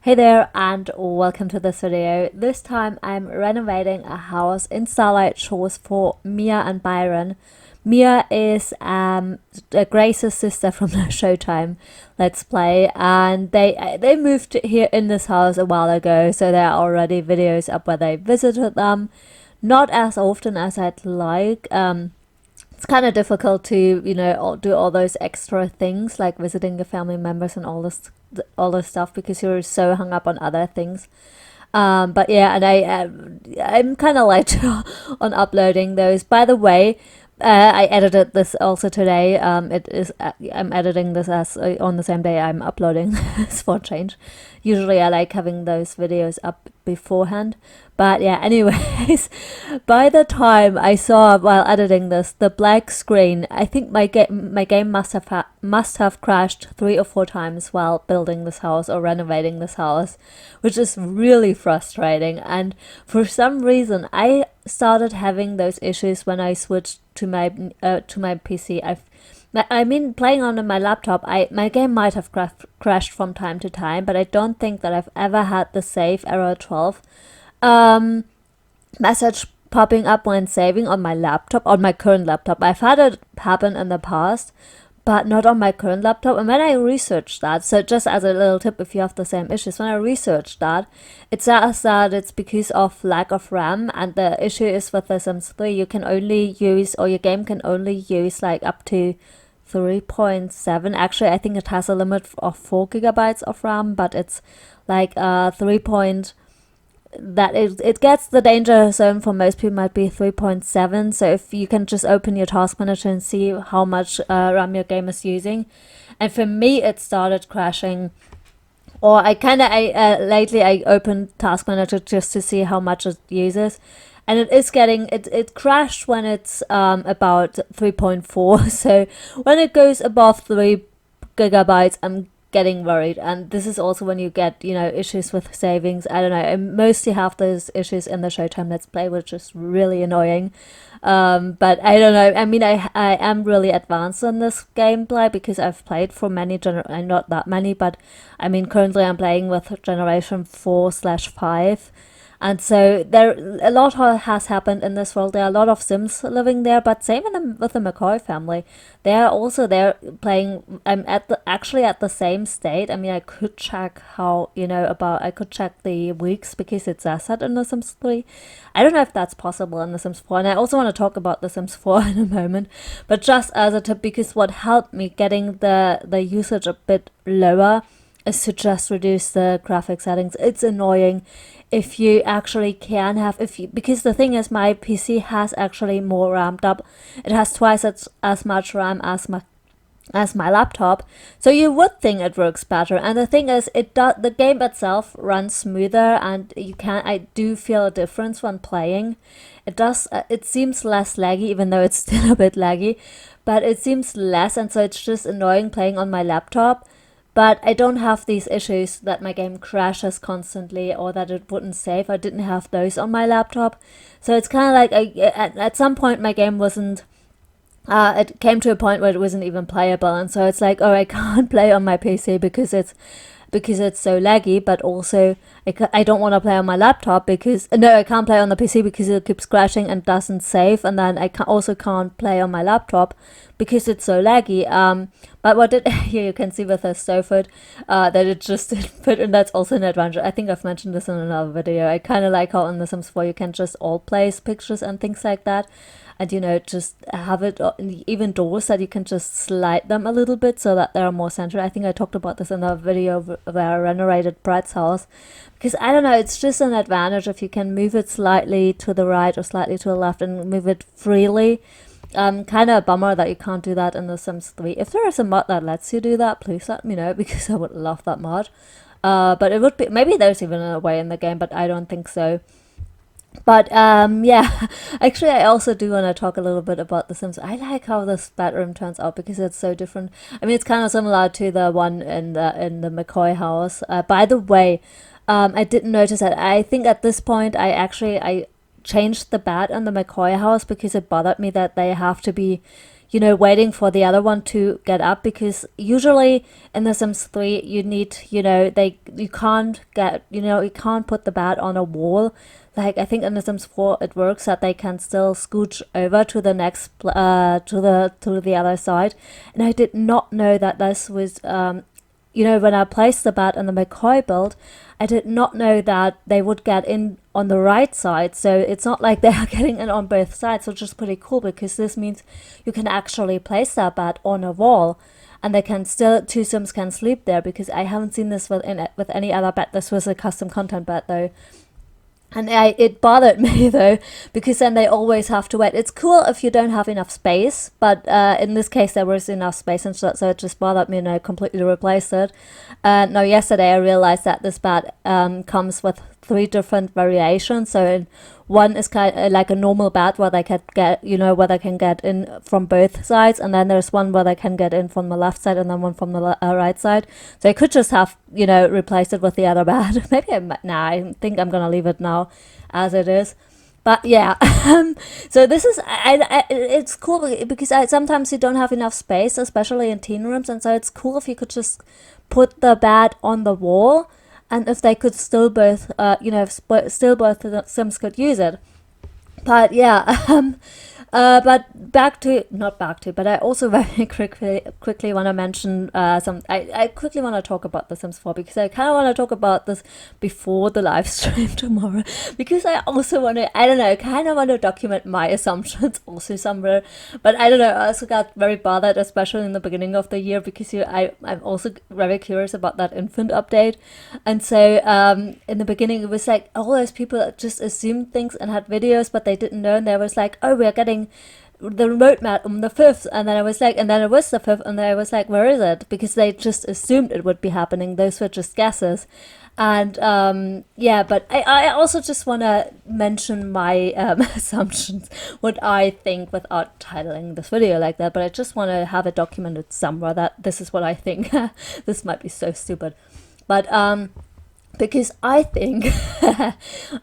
Hey there and welcome to this video. This time I'm renovating a house in Starlight Shores for Mia and Byron. Mia is Grace's sister from the Showtime Let's Play, and they moved here in this house a while ago, so there are already videos up where they visited them. Not as often as I'd like. It's kind of difficult to do all those extra things like visiting the family members and all this stuff because you're so hung up on other things. But yeah, and I'm kind of light on uploading those. By the way, I edited this also today. I'm editing this as on the same day I'm uploading this for change. Usually I like having those videos up beforehand. But yeah, anyways, by the time I saw while editing this the black screen, I think my game must have crashed 3 or 4 times while building this house or renovating this house, which is really frustrating. And for some reason, I started having those issues when I switched to my PC. Playing on my laptop, my game might have crashed from time to time, but I don't think that I've ever had the save error 12 message popping up when saving on my laptop, on my current laptop. I've had it happen in the past, but not on my current laptop. And when I researched that, so just as a little tip if you have the same issues, when I researched that, it says that it's because of lack of RAM, and the issue is with the Sims 3, you can only use, or your game can only use like up to 3.7. Actually, I think it has a limit of 4 gigabytes of RAM, but it's like 3. That it gets the danger zone for most people might be 3.7. So if you can just open your task manager and see how much RAM your game is using. And for me it started crashing, or lately I opened task manager just to see how much it uses, and it crashed when it's about 3.4. So when it goes above 3 gigabytes I'm getting worried. And this is also when you get issues with savings. I don't know, I mostly have those issues in the Showtime Let's Play, which is really annoying. But I don't know, I am really advanced in this gameplay because I've played for many not that many, but currently I'm playing with generation 4/5. And so a lot has happened in this world. There are a lot of Sims living there, but same with the McCoy family. They are also there playing. I'm actually at the same state. I could check I could check the weeks because it says that in The Sims 3. I don't know if that's possible in The Sims 4, and I also want to talk about The Sims 4 in a moment. But just as a tip, because what helped me getting the usage a bit lower is to just reduce the graphic settings. It's annoying if you actually can have, because the thing is my PC has actually more ramped up. It has twice as much RAM as my laptop, so you would think it works better. And the thing is, the game itself runs smoother, and I do feel a difference when playing. It seems less laggy, even though it's still a bit laggy, but it seems less, and so it's just annoying playing on my laptop. But I don't have these issues that my game crashes constantly or that it wouldn't save. I didn't have those on my laptop. So it's kind of like at some point my game wasn't, it came to a point where it wasn't even playable. And so it's like, oh, I can't play on my PC because it's so laggy, but also I don't want to play on my laptop because, no, I can't play on the PC because it keeps crashing and doesn't save, and then I also can't play on my laptop because it's so laggy. But here you can see with the Stowfoot that it just didn't fit, and that's also an advantage. I think I've mentioned this in another video. I kind of like how in The Sims 4 you can just alt place pictures and things like that. And just have it, even doors, that you can just slide them a little bit so that they're more centered. I think I talked about this in a video where I renovated Brad's house, because I don't know, it's just an advantage if you can move it slightly to the right or slightly to the left and move it freely. Kind of a bummer that you can't do that in The Sims 3. If there is a mod that lets you do that, please let me know, because I would love that mod. But it would be, maybe there's even a way in the game, but I don't think so. But yeah, actually I also do want to talk a little bit about The Sims. I like how this bedroom turns out because it's so different. It's kind of similar to the one in the McCoy house. By the way, I didn't notice that. I think at this point I changed the bed in the McCoy house because it bothered me that they have to be waiting for the other one to get up, because usually in The Sims 3 you need, you can't get, you can't put the bed on a wall. Like, I think in The Sims 4 it works that they can still scooch over to the next, to the other side. And I did not know that this was, when I placed the bed in the McCoy build, I did not know that they would get in on the right side. So it's not like they are getting in on both sides, which is pretty cool, because this means you can actually place that bed on a wall, and they can still, two Sims can sleep there, because I haven't seen this with any other bed. This was a custom content bed though. And it bothered me though, because then they always have to wait. It's cool if you don't have enough space, but in this case there was enough space, and so it just bothered me, and I completely replaced it. Now yesterday I realized that this bed comes with 3 different variations. So one is kind of like a normal bed where they can get, where they can get in from both sides, and then there's one where they can get in from the left side, and then one from the right side. So I could just have, replaced it with the other bed. Maybe I think I'm gonna leave it now as it is. But yeah, so this is, it's cool because sometimes you don't have enough space, especially in teen rooms, and so it's cool if you could just put the bed on the wall, and if they could still both, still both the Sims could use it. But yeah, but but I also very quickly want to mention I quickly want to talk about The Sims 4, because I kind of want to talk about this before the live stream tomorrow, because I also want to, I don't know, kind of want to document my assumptions also somewhere. But I don't know, I also got very bothered, especially in the beginning of the year, because I'm also very curious about that infant update. And so in the beginning it was like all those people just assumed things and had videos, but they didn't know, and they was like, oh, we're getting the roadmap on the 5th, and then I was like, and then it was the 5th, and then I was like, where is it? Because they just assumed it would be happening. Those were just guesses. And yeah, but I also just want to mention my assumptions, what I think, without titling this video like that. But I just want to have it documented somewhere that this is what I think. This might be so stupid, but because I think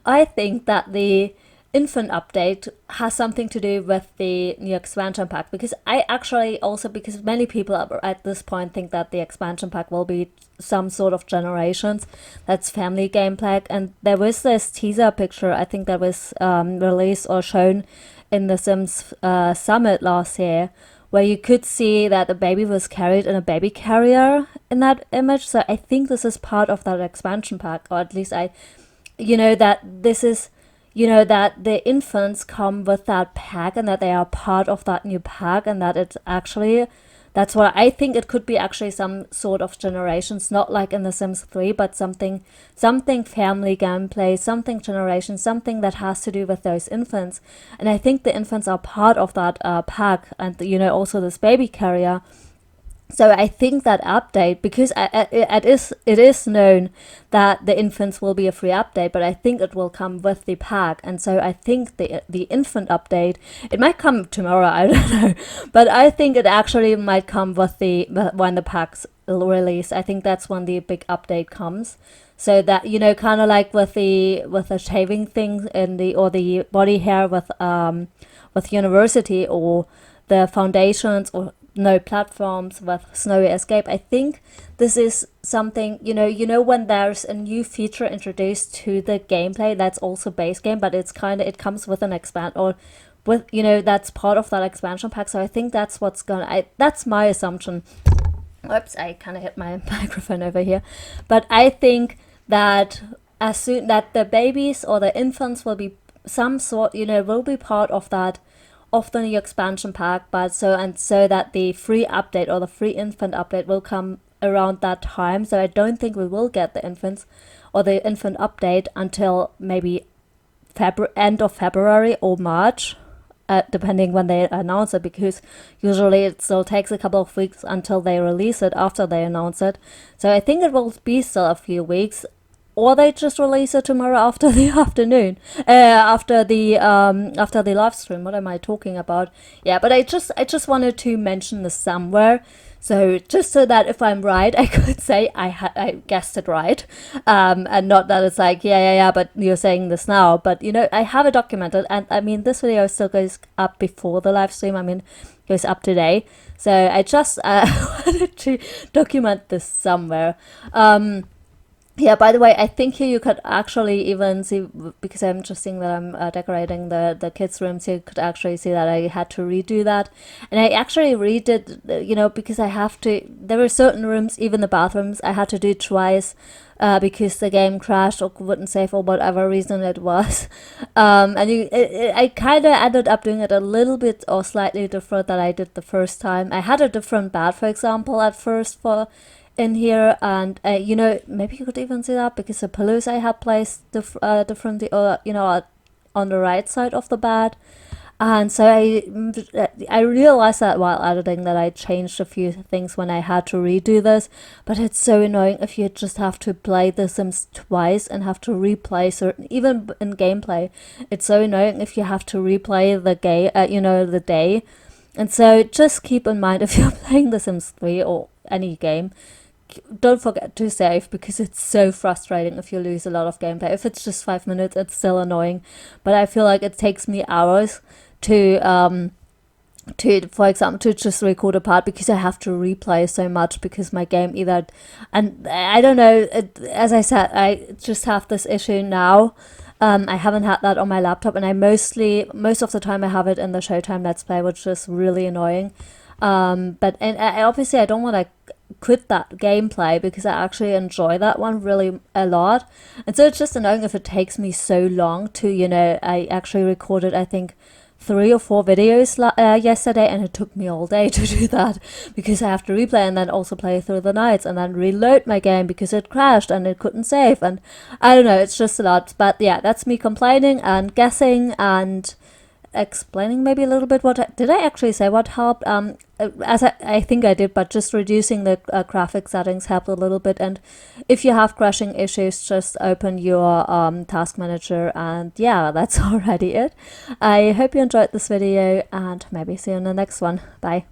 I think that the infant update has something to do with the new expansion pack, because I actually also, because many people at this point think that the expansion pack will be some sort of generations, that's family gameplay. And there was this teaser picture, I think that was released or shown in the Sims Summit last year, where you could see that the baby was carried in a baby carrier in that image. So I think this is part of that expansion pack, or at least that this is, that the infants come with that pack, and that they are part of that new pack, and that it's actually, that's what I think it could be, actually some sort of generations, not like in The Sims 3, but something family gameplay, something generation, something that has to do with those infants. And I think the infants are part of that pack, and also this baby carrier. So I think that update, because it is known that the infants will be a free update, but I think it will come with the pack. And so I think the infant update, it might come tomorrow, I don't know, but I think it actually might come with when the pack's release. I think that's when the big update comes. So that, kind of like with the shaving thing or the body hair with university, or the foundations, or no platforms with Snowy Escape. I think this is something, when there's a new feature introduced to the gameplay that's also base game, but it comes with an expand, or with, that's part of that expansion pack. So I think that's that's my assumption. Oops, I kind of hit my microphone over here. But I think that as soon that the babies or the infants will be some sort, will be part of that, of the new expansion pack, but so that the free update or the free infant update will come around that time. So I don't think we will get the infants or the infant update until maybe end of February or March, depending when they announce it, because usually it still takes a couple of weeks until they release it after they announce it. So I think it will be still a few weeks, or they just release it tomorrow after the afternoon, after the live stream. What am I talking about? Yeah, but I just wanted to mention this somewhere, So just so that if I'm right, I could say I guessed it right, and not that it's like yeah, but you're saying this now. But I have it documented, and I mean this video still goes up before the live stream. I mean, goes up today. So I just wanted to document this somewhere. Yeah, by the way, I think here you could actually even see, because I'm just seeing that I'm decorating the kids' rooms, you could actually see that I had to redo that. And I actually redid, because I have to, there were certain rooms, even the bathrooms, I had to do twice because the game crashed or wouldn't save for whatever reason it was. I kind of ended up doing it a little bit or slightly different than I did the first time. I had a different bed, for example, at first for in here, and maybe you could even see that because the pillows I had placed differently, on the right side of the bed. And so I realized that while editing that I changed a few things when I had to redo this. But it's so annoying if you just have to play The Sims twice and have to replay certain, even in gameplay, it's so annoying if you have to replay the the day. And so just keep in mind, if you're playing The Sims 3 or any game, don't forget to save, because it's so frustrating if you lose a lot of gameplay. If it's just 5 minutes, it's still annoying, but I feel like it takes me hours to for example, to just record a part, because I have to replay so much, because my game either, and I don't know, as I said, I just have this issue now. I haven't had that on my laptop, and most of the time I have it in the Showtime Let's Play, which is really annoying. But I obviously I don't want to quit that gameplay, because I actually enjoy that one really a lot. And so it's just annoying if it takes me so long to, I actually recorded, I think, 3 or 4 videos yesterday, and it took me all day to do that, because I have to replay and then also play through the nights and then reload my game because it crashed and it couldn't save, and I don't know, it's just a lot. But yeah, that's me complaining and guessing and explaining maybe a little bit did I actually say what helped. As I think I did, but just reducing the graphic settings helped a little bit. And if you have crashing issues, just open your task manager, and yeah, that's already it. I hope you enjoyed this video, and maybe see you in the next one. Bye.